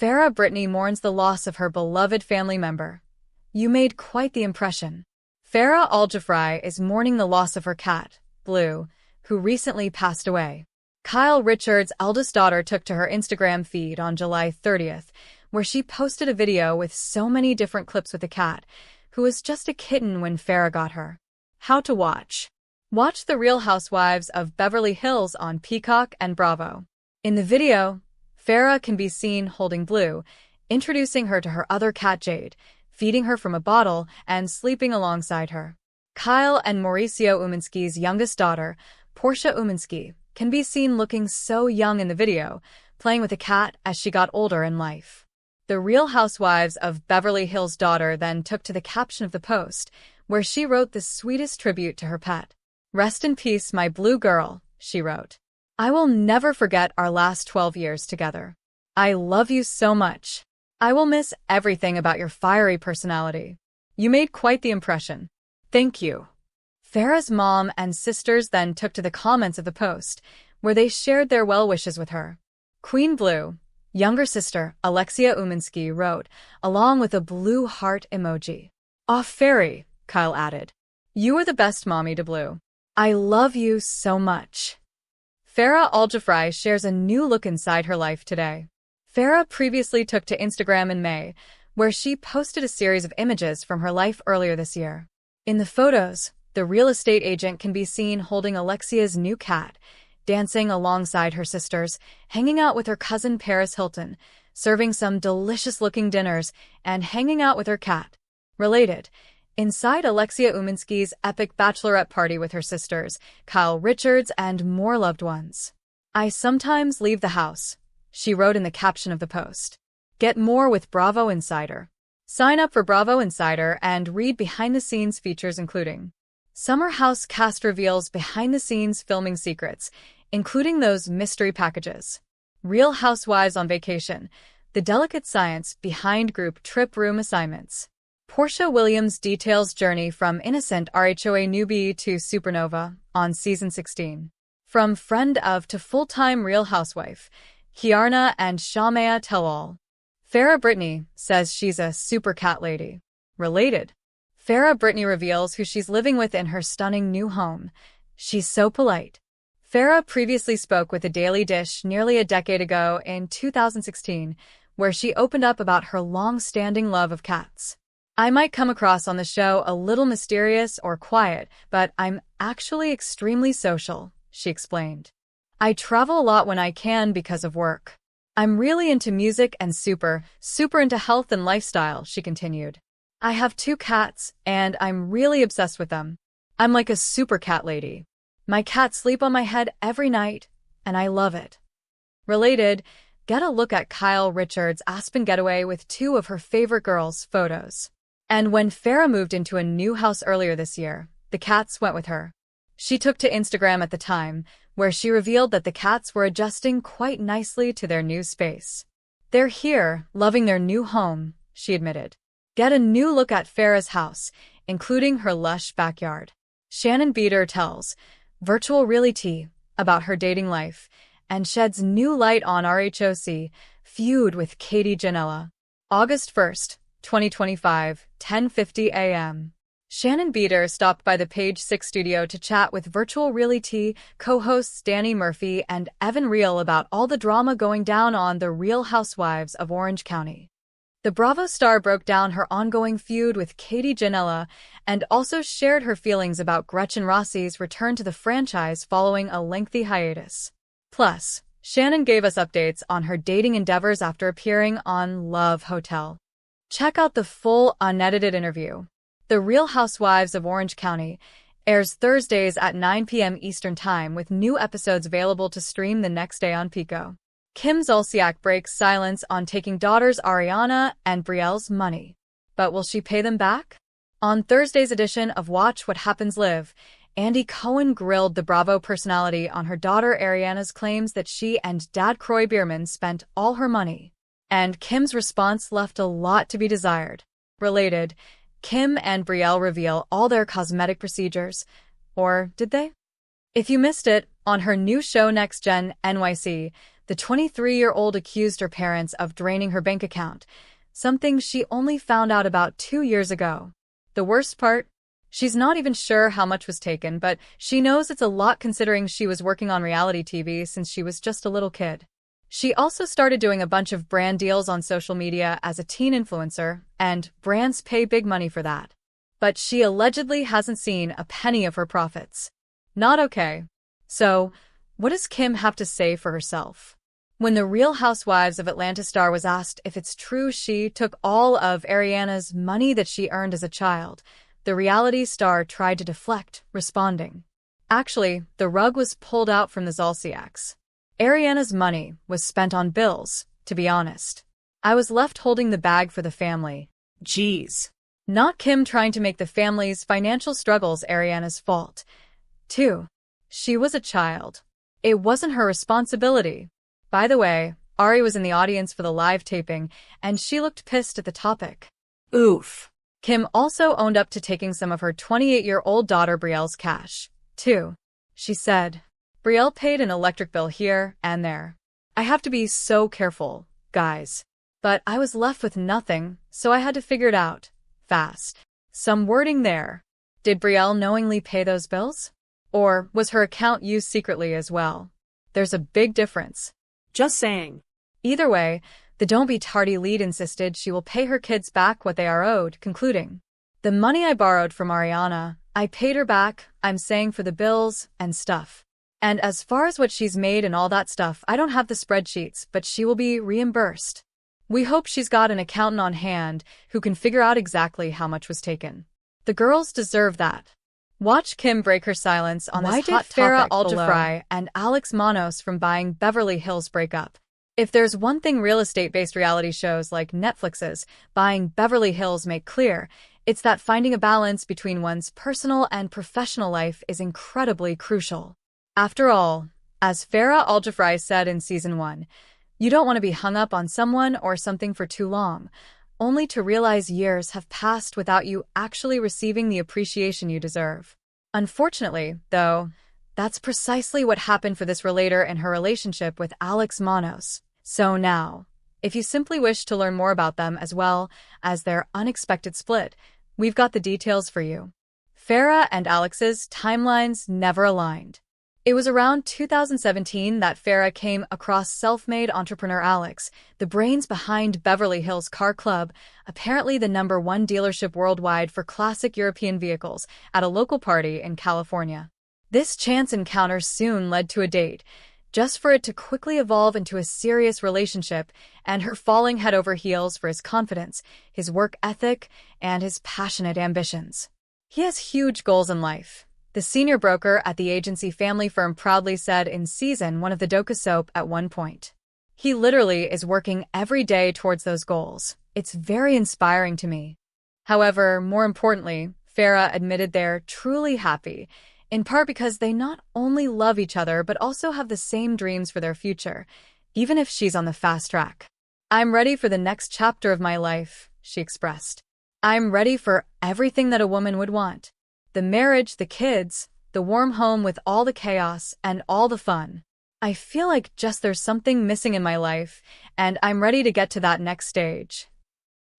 Farrah Britney mourns the loss of her beloved family member. You made quite the impression. Farrah Al-Jafri is mourning the loss of her cat, Blue, who recently passed away. Kyle Richards' eldest daughter took to her Instagram feed on July 30th, where she posted a video with so many different clips with the cat, who was just a kitten when Farrah got her. How to watch. Watch The Real Housewives of Beverly Hills on Peacock and Bravo. In the video, Farrah can be seen holding Blue, introducing her to her other cat Jade, feeding her from a bottle, and sleeping alongside her. Kyle and Mauricio Umansky's youngest daughter, Portia Umansky, can be seen looking so young in the video, playing with a cat as she got older in life. The Real Housewives of Beverly Hills' daughter then took to the caption of the post, where she wrote the sweetest tribute to her pet. "Rest in peace, my blue girl," she wrote. "I will never forget our last 12 years together. I love you so much. I will miss everything about your fiery personality. You made quite the impression. Thank you." Farrah's mom and sisters then took to the comments of the post, where they shared their well wishes with her. Queen Blue, younger sister Alexia Umansky, wrote, along with a blue heart emoji. "Aw, Fairy," Kyle added. "You are the best mommy to Blue. I love you so much." Farrah Al-Jafri shares a new look inside her life today. Farrah previously took to Instagram in May, where she posted a series of images from her life earlier this year. In the photos, the real estate agent can be seen holding Alexia's new cat, dancing alongside her sisters, hanging out with her cousin Paris Hilton, serving some delicious-looking dinners, and hanging out with her cat. Related, inside Alexia Umansky's epic bachelorette party with her sisters, Kyle Richards, and more loved ones. "I sometimes leave the house," she wrote in the caption of the post. Get more with Bravo Insider. Sign up for Bravo Insider and read behind-the-scenes features including Summer House cast reveals behind-the-scenes filming secrets, including those mystery packages. Real Housewives on Vacation, the delicate science behind group trip room assignments. Portia Williams details journey from innocent RHOA newbie to supernova on Season 16. From friend of to full-time Real Housewife, Kiarna and Shamaya tell all. Farrah Britney says she's a super cat lady. Related, Farrah Britney reveals who she's living with in her stunning new home. She's so polite. Farrah previously spoke with The Daily Dish nearly a decade ago in 2016, where she opened up about her long-standing love of cats. "I might come across on the show a little mysterious or quiet, but I'm actually extremely social," she explained. "I travel a lot when I can because of work. I'm really into music and super into health and lifestyle," she continued. "I have 2 cats, and I'm really obsessed with them. I'm like a super cat lady. My cats sleep on my head every night, and I love it." Related, get a look at Kyle Richards' Aspen getaway with 2 of her favorite girls' photos. And when Farrah moved into a new house earlier this year, the cats went with her. She took to Instagram at the time, where she revealed that the cats were adjusting quite nicely to their new space. "They're here, loving their new home," she admitted. Get a new look at Farrah's house, including her lush backyard. Shannon Beador tells Virtual Reality about her dating life and sheds new light on RHOC feud with Ginella. August 1st, 2025, 10:50 a.m. Shannon Beador stopped by the Page 6 studio to chat with Virtual Reality co-hosts Danny Murphy and Evan Reel about all the drama going down on The Real Housewives of Orange County. The Bravo star broke down her ongoing feud with Ginella and also shared her feelings about Gretchen Rossi's return to the franchise following a lengthy hiatus. Plus, Shannon gave us updates on her dating endeavors after appearing on Love Hotel. Check out the full, unedited interview. The Real Housewives of Orange County airs Thursdays at 9 p.m. Eastern Time with new episodes available to stream the next day on Pico. Kim Zolciak breaks silence on taking daughters Ariana and Brielle's money. But will she pay them back? On Thursday's edition of Watch What Happens Live, Andy Cohen grilled the Bravo personality on her daughter Ariana's claims that she and dad Kroy Bierman spent all her money. And Kim's response left a lot to be desired. Related, Kim and Brielle reveal all their cosmetic procedures. Or did they? If you missed it, on her new show Next Gen NYC, The 23-year-old accused her parents of draining her bank account, something she only found out about 2 years ago. The worst part? She's not even sure how much was taken, but she knows it's a lot considering she was working on reality TV since she was just a little kid. She also started doing a bunch of brand deals on social media as a teen influencer, and brands pay big money for that. But she allegedly hasn't seen a penny of her profits. Not okay. So, what does Kim have to say for herself? When the Real Housewives of Atlanta star was asked if it's true she took all of Ariana's money that she earned as a child, the reality star tried to deflect, responding, "Actually, the rug was pulled out from the Zolciaks. Ariana's money was spent on bills, to be honest. I was left holding the bag for the family." Jeez. Not Kim trying to make the family's financial struggles Ariana's fault. 2. She was a child. It wasn't her responsibility. By the way, Ari was in the audience for the live taping, and she looked pissed at the topic. Oof. Kim also owned up to taking some of her 28-year-old daughter Brielle's cash, too. She said, "Brielle paid an electric bill here and there. I have to be so careful, guys. But I was left with nothing, so I had to figure it out. Fast." Some wording there. Did Brielle knowingly pay those bills? Or was her account used secretly as well? There's a big difference. Just saying. Either way, the Don't Be Tardy lead insisted she will pay her kids back what they are owed, concluding, "The money I borrowed from Ariana, I paid her back, I'm saying for the bills and stuff. And as far as what she's made and all that stuff, I don't have the spreadsheets, but she will be reimbursed. We hope she's got an accountant on hand who can figure out exactly how much was taken. The girls deserve that." Watch Kim break her silence on this hot topic. Farrah Aljafri and Alex Manos from Buying Beverly Hills break up. If there's one thing real estate-based reality shows like Netflix's Buying Beverly Hills make clear, it's that finding a balance between one's personal and professional life is incredibly crucial. After all, as Farrah Aljafri said in Season 1, you don't want to be hung up on someone or something for too long, only to realize years have passed without you actually receiving the appreciation you deserve. Unfortunately, though, that's precisely what happened for this relator in her relationship with Alex Manos. So now, if you simply wish to learn more about them as well as their unexpected split, we've got the details for you. Farrah and Alex's timelines never aligned. It was around 2017 that Farrah came across self-made entrepreneur Alex, the brains behind Beverly Hills Car Club, apparently the #1 dealership worldwide for classic European vehicles, at a local party in California. This chance encounter soon led to a date, just for it to quickly evolve into a serious relationship and her falling head over heels for his confidence, his work ethic, and his passionate ambitions. He has huge goals in life. The senior broker at the agency family firm proudly said in Season 1 of the docu soap at one point. He literally is working every day towards those goals. It's very inspiring to me. However, more importantly, Farrah admitted they're truly happy, in part because they not only love each other but also have the same dreams for their future, even if she's on the fast track. "I'm ready for the next chapter of my life," she expressed. "I'm ready for everything that a woman would want. The marriage, the kids, the warm home with all the chaos and all the fun. I feel like just there's something missing in my life, and I'm ready to get to that next stage."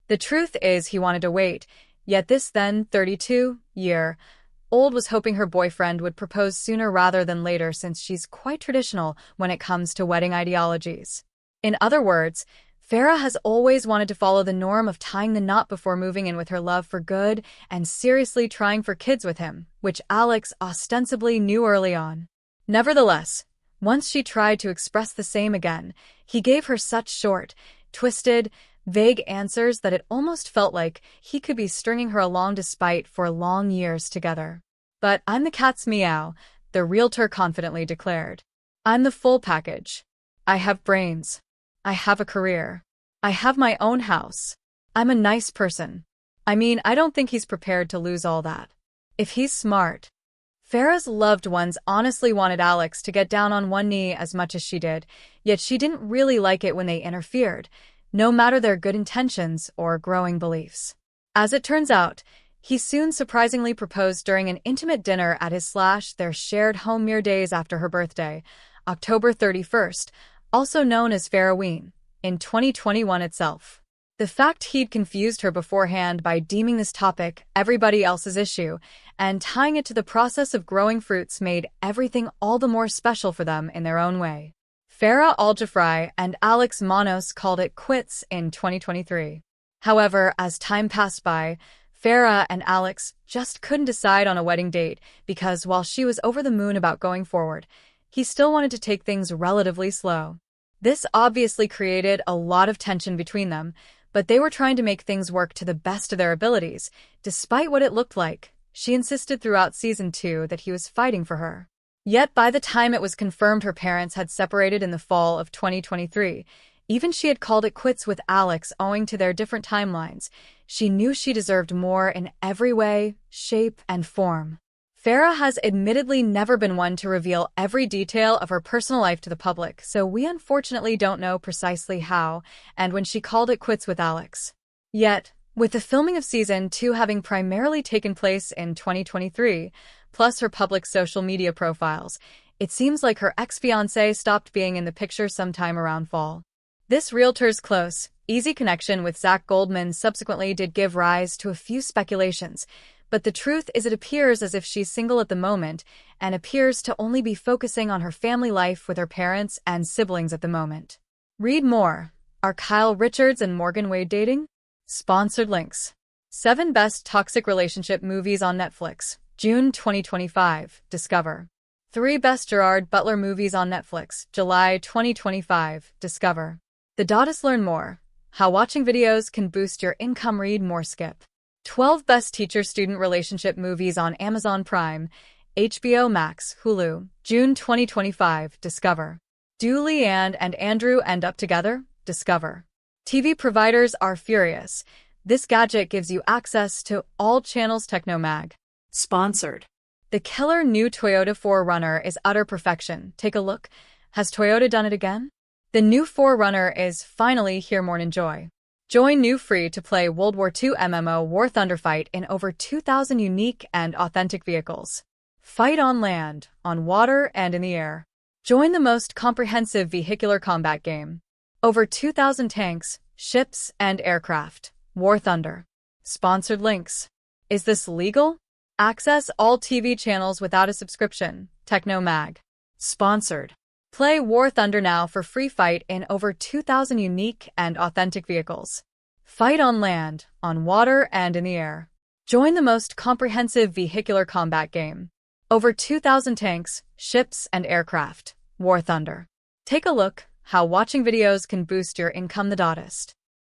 The truth is he wanted to wait, yet this then 32-year-old was hoping her boyfriend would propose sooner rather than later since she's quite traditional when it comes to wedding ideologies. In other words, Farrah has always wanted to follow the norm of tying the knot before moving in with her love for good and seriously trying for kids with him, which Alex ostensibly knew early on. Nevertheless, once she tried to express the same again, he gave her such short, twisted, vague answers that it almost felt like he could be stringing her along despite for long years together. "But I'm the cat's meow," the realtor confidently declared. "I'm the full package. I have brains. I have a career. I have my own house. I'm a nice person. I mean, I don't think he's prepared to lose all that. If he's smart." Farrah's loved ones honestly wanted Alex to get down on one knee as much as she did, yet she didn't really like it when they interfered, no matter their good intentions or growing beliefs. As it turns out, he soon surprisingly proposed during an intimate dinner at his/their shared home mere days after her birthday, October 31st, also known as Farah, in 2021 itself. The fact he'd confused her beforehand by deeming this topic everybody else's issue and tying it to the process of growing fruits made everything all the more special for them in their own way. Farah Al-Jafri and Alex Manos called it quits in 2023. However, as time passed by, Farah and Alex just couldn't decide on a wedding date because while she was over the moon about going forward, he still wanted to take things relatively slow. This obviously created a lot of tension between them, but they were trying to make things work to the best of their abilities. Despite what it looked like, she insisted throughout season 2 that he was fighting for her. Yet by the time it was confirmed her parents had separated in the fall of 2023, even she had called it quits with Alex owing to their different timelines. She knew she deserved more in every way, shape, and form. Farah has admittedly never been one to reveal every detail of her personal life to the public, so we unfortunately don't know precisely how and when she called it quits with Alex. Yet, with the filming of season 2 having primarily taken place in 2023, plus her public social media profiles, it seems like her ex-fiancé stopped being in the picture sometime around fall. This realtor's close, easy connection with Zach Goldman subsequently did give rise to a few speculations, but the truth is it appears as if she's single at the moment and appears to only be focusing on her family life with her parents and siblings at the moment. Read more. Are Kyle Richards and Morgan Wade dating? Sponsored links. 7 Best Toxic Relationship Movies on Netflix, June 2025, Discover. 3 Best Gerard Butler Movies on Netflix, July 2025, Discover. Learn more. How watching videos can boost your income. Read more. Skip. 12 Best Teacher-Student Relationship Movies on Amazon Prime, HBO Max, Hulu, June 2025, Discover. Do Leanne and Andrew end up together? Discover. TV providers are furious. This gadget gives you access to all channels. Technomag. Sponsored. The killer new Toyota 4Runner is utter perfection. Take a look. Has Toyota done it again? The new 4Runner is finally here. More enjoy. Join new free-to-play World War II MMO War Thunder. Fight in over 2,000 unique and authentic vehicles. Fight on land, on water, and in the air. Join the most comprehensive vehicular combat game. Over 2,000 tanks, ships, and aircraft. War Thunder. Sponsored links. Is this legal? Access all TV channels without a subscription. Technomag. Sponsored. Play War Thunder now for free. Fight in over 2,000 unique and authentic vehicles. Fight on land, on water, and in the air. Join the most comprehensive vehicular combat game. Over 2,000 tanks, ships, and aircraft. War Thunder. Take a look. How watching videos can boost your income. The Dotist.